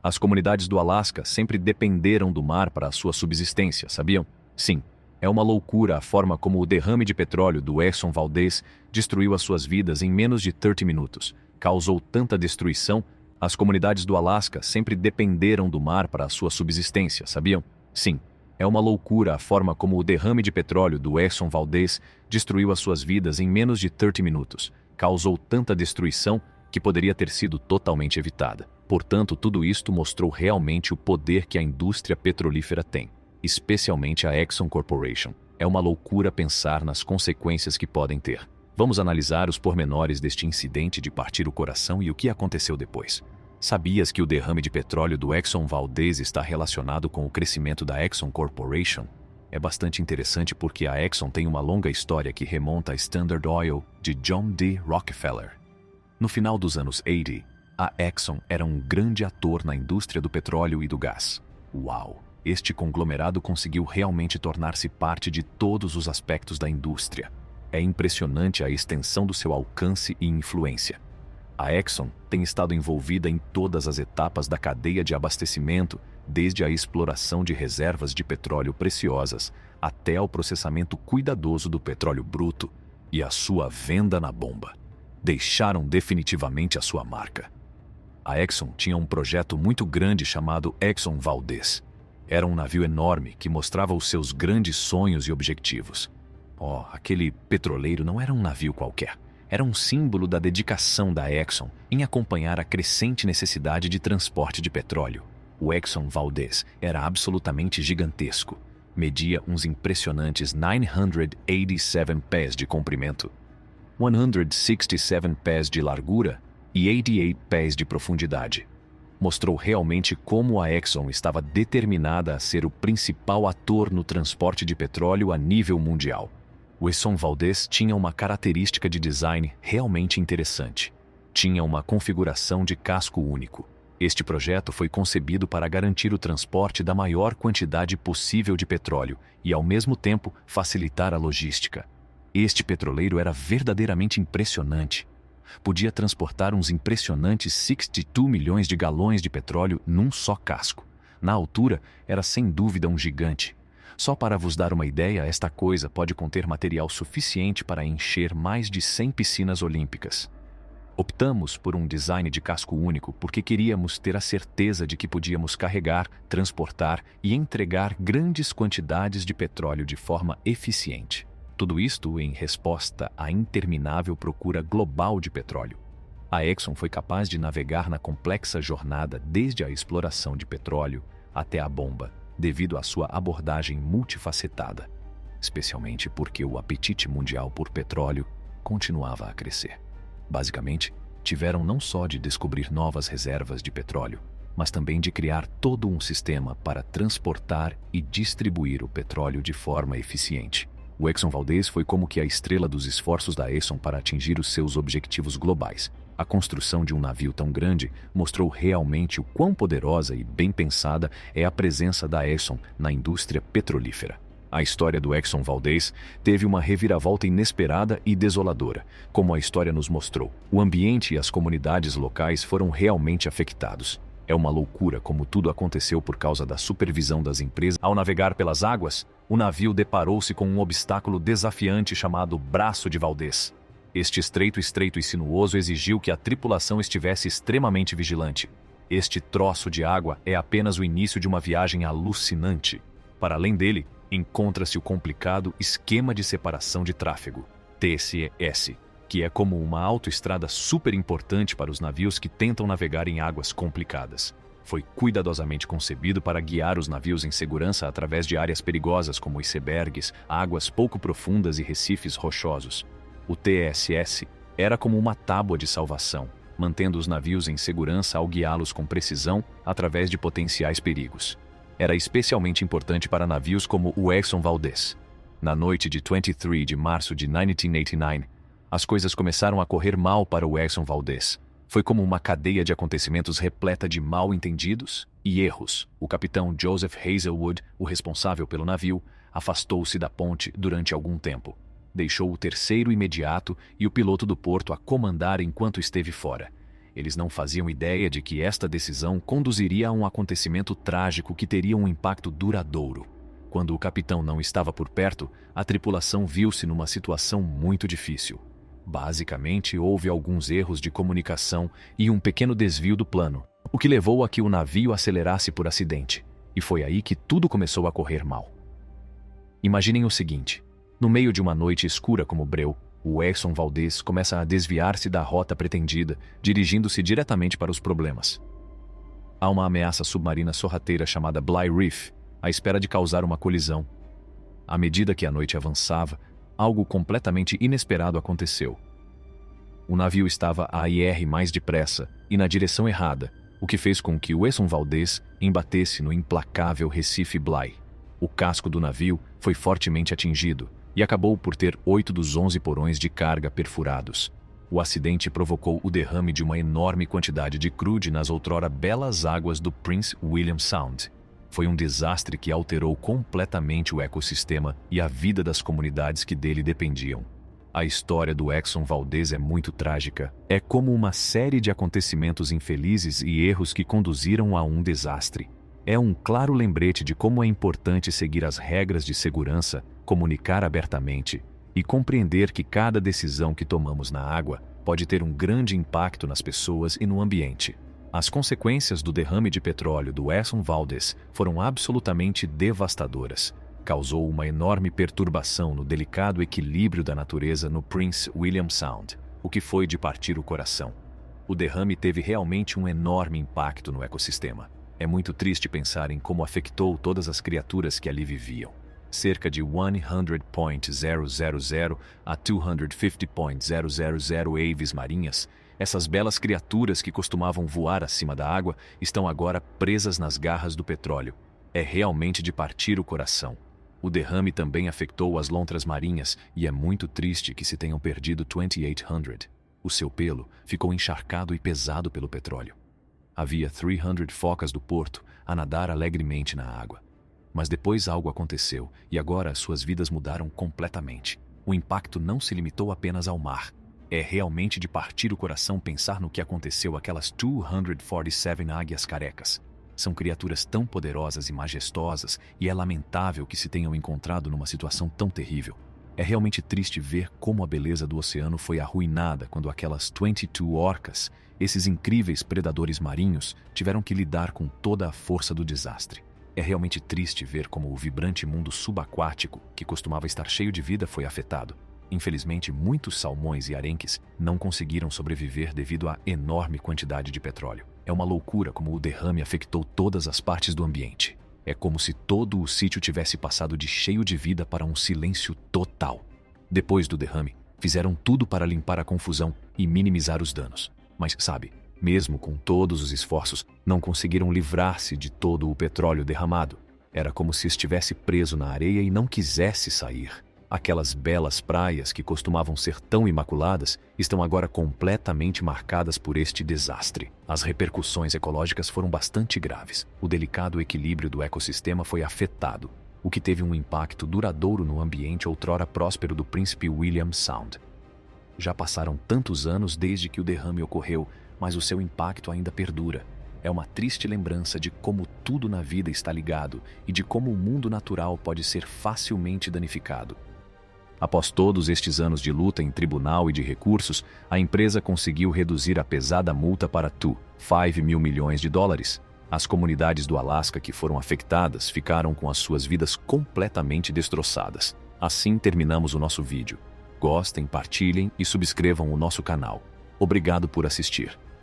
As comunidades do Alasca sempre dependeram do mar para a sua subsistência, sabiam? Sim, é uma loucura a forma como o derrame de petróleo do Exxon Valdez destruiu as suas vidas em menos de 30 minutos. Causou tanta destruição. As comunidades do Alasca sempre dependeram do mar para a sua subsistência, sabiam? Sim, é uma loucura a forma como o derrame de petróleo do Exxon Valdez destruiu as suas vidas em menos de 30 minutos. Causou tanta destruição que poderia ter sido totalmente evitada. Portanto, tudo isto mostrou realmente o poder que a indústria petrolífera tem, especialmente a Exxon Corporation. É uma loucura pensar nas consequências que podem ter. Vamos analisar os pormenores deste incidente de partir o coração e o que aconteceu depois. Sabias que o derrame de petróleo do Exxon Valdez está relacionado com o crescimento da Exxon Corporation? É bastante interessante porque a Exxon tem uma longa história que remonta a Standard Oil de John D. Rockefeller. No final dos anos 80, a Exxon era um grande ator na indústria do petróleo e do gás. Uau! Este conglomerado conseguiu realmente tornar-se parte de todos os aspectos da indústria. É impressionante a extensão do seu alcance e influência. A Exxon tem estado envolvida em todas as etapas da cadeia de abastecimento, desde a exploração de reservas de petróleo preciosas até ao processamento cuidadoso do petróleo bruto e a sua venda na bomba. Deixaram definitivamente a sua marca. A Exxon tinha um projeto muito grande chamado Exxon Valdez. Era um navio enorme que mostrava os seus grandes sonhos e objetivos. Aquele petroleiro não era um navio qualquer. Era um símbolo da dedicação da Exxon em acompanhar a crescente necessidade de transporte de petróleo. O Exxon Valdez era absolutamente gigantesco. Media uns impressionantes 987 pés de comprimento, 167 pés de largura e 88 pés de profundidade. Mostrou realmente como a Exxon estava determinada a ser o principal ator no transporte de petróleo a nível mundial. O Exxon Valdez tinha uma característica de design realmente interessante. Tinha uma configuração de casco único. Este projeto foi concebido para garantir o transporte da maior quantidade possível de petróleo e, ao mesmo tempo, facilitar a logística. Este petroleiro era verdadeiramente impressionante. Podia transportar uns impressionantes 62 milhões de galões de petróleo num só casco. Na altura, era sem dúvida um gigante. Só para vos dar uma ideia, esta coisa pode conter material suficiente para encher mais de 100 piscinas olímpicas. Optamos por um design de casco único porque queríamos ter a certeza de que podíamos carregar, transportar e entregar grandes quantidades de petróleo de forma eficiente. Tudo isto em resposta à interminável procura global de petróleo. A Exxon foi capaz de navegar na complexa jornada desde a exploração de petróleo até a bomba, devido à sua abordagem multifacetada, especialmente porque o apetite mundial por petróleo continuava a crescer. Basicamente, tiveram não só de descobrir novas reservas de petróleo, mas também de criar todo um sistema para transportar e distribuir o petróleo de forma eficiente. O Exxon Valdez foi como que a estrela dos esforços da Exxon para atingir os seus objetivos globais. A construção de um navio tão grande mostrou realmente o quão poderosa e bem pensada é a presença da Exxon na indústria petrolífera. A história do Exxon Valdez teve uma reviravolta inesperada e desoladora, como a história nos mostrou. O ambiente e as comunidades locais foram realmente afetados. É uma loucura como tudo aconteceu por causa da supervisão das empresas. Ao navegar pelas águas, o navio deparou-se com um obstáculo desafiante chamado Braço de Valdez. Este estreito e sinuoso exigiu que a tripulação estivesse extremamente vigilante. Este troço de água é apenas o início de uma viagem alucinante. Para além dele, encontra-se o complicado Esquema de Separação de Tráfego, TSS, que é como uma autoestrada super importante para os navios que tentam navegar em águas complicadas. Foi cuidadosamente concebido para guiar os navios em segurança através de áreas perigosas como icebergs, águas pouco profundas e recifes rochosos. O TSS era como uma tábua de salvação, mantendo os navios em segurança ao guiá-los com precisão através de potenciais perigos. Era especialmente importante para navios como o Exxon Valdez. Na noite de 23 de março de 1989, as coisas começaram a correr mal para o Exxon Valdez. Foi como uma cadeia de acontecimentos repleta de mal-entendidos e erros. O capitão Joseph Hazelwood, o responsável pelo navio, afastou-se da ponte durante algum tempo. Deixou o terceiro imediato e o piloto do porto a comandar enquanto esteve fora. Eles não faziam ideia de que esta decisão conduziria a um acontecimento trágico que teria um impacto duradouro. Quando o capitão não estava por perto, a tripulação viu-se numa situação muito difícil. Basicamente, houve alguns erros de comunicação e um pequeno desvio do plano, o que levou a que o navio acelerasse por acidente. E foi aí que tudo começou a correr mal. Imaginem o seguinte: no meio de uma noite escura como breu, o Exxon Valdez começa a desviar-se da rota pretendida, dirigindo-se diretamente para os problemas. Há uma ameaça submarina sorrateira chamada Bligh Reef, à espera de causar uma colisão. À medida que a noite avançava, algo completamente inesperado aconteceu. O navio estava a ir mais depressa e na direção errada, o que fez com que o Exxon Valdez embatesse no implacável Recife Bligh. O casco do navio foi fortemente atingido e acabou por ter 8 dos 11 porões de carga perfurados. O acidente provocou o derrame de uma enorme quantidade de crude nas outrora belas águas do Prince William Sound. Foi um desastre que alterou completamente o ecossistema e a vida das comunidades que dele dependiam. A história do Exxon Valdez é muito trágica. É como uma série de acontecimentos infelizes e erros que conduziram a um desastre. É um claro lembrete de como é importante seguir as regras de segurança, comunicar abertamente e compreender que cada decisão que tomamos na água pode ter um grande impacto nas pessoas e no ambiente. As consequências do derrame de petróleo do Exxon Valdez foram absolutamente devastadoras. Causou uma enorme perturbação no delicado equilíbrio da natureza no Prince William Sound, o que foi de partir o coração. O derrame teve realmente um enorme impacto no ecossistema. É muito triste pensar em como afetou todas as criaturas que ali viviam. Cerca de 100.000 a 250.000 aves marinhas, essas belas criaturas que costumavam voar acima da água, estão agora presas nas garras do petróleo. É realmente de partir o coração. O derrame também afetou as lontras marinhas e é muito triste que se tenham perdido 2800. O seu pelo ficou encharcado e pesado pelo petróleo. Havia 300 focas do porto a nadar alegremente na água. Mas depois algo aconteceu e agora suas vidas mudaram completamente. O impacto não se limitou apenas ao mar. É realmente de partir o coração pensar no que aconteceu àquelas 247 águias carecas. São criaturas tão poderosas e majestosas e é lamentável que se tenham encontrado numa situação tão terrível. É realmente triste ver como a beleza do oceano foi arruinada quando aquelas 22 orcas, esses incríveis predadores marinhos, tiveram que lidar com toda a força do desastre. É realmente triste ver como o vibrante mundo subaquático, que costumava estar cheio de vida, foi afetado. Infelizmente, muitos salmões e arenques não conseguiram sobreviver devido à enorme quantidade de petróleo. É uma loucura como o derrame afetou todas as partes do ambiente. É como se todo o sítio tivesse passado de cheio de vida para um silêncio total. Depois do derrame, fizeram tudo para limpar a confusão e minimizar os danos. Mas, sabe, mesmo com todos os esforços, não conseguiram livrar-se de todo o petróleo derramado. Era como se estivesse preso na areia e não quisesse sair. Aquelas belas praias que costumavam ser tão imaculadas estão agora completamente marcadas por este desastre. As repercussões ecológicas foram bastante graves. O delicado equilíbrio do ecossistema foi afetado, o que teve um impacto duradouro no ambiente outrora próspero do Príncipe William Sound. Já passaram tantos anos desde que o derrame ocorreu, mas o seu impacto ainda perdura. É uma triste lembrança de como tudo na vida está ligado e de como o mundo natural pode ser facilmente danificado. Após todos estes anos de luta em tribunal e de recursos, a empresa conseguiu reduzir a pesada multa para $5 mil milhões. As comunidades do Alasca que foram afetadas ficaram com as suas vidas completamente destroçadas. Assim terminamos o nosso vídeo. Gostem, partilhem e subscrevam o nosso canal. Obrigado por assistir.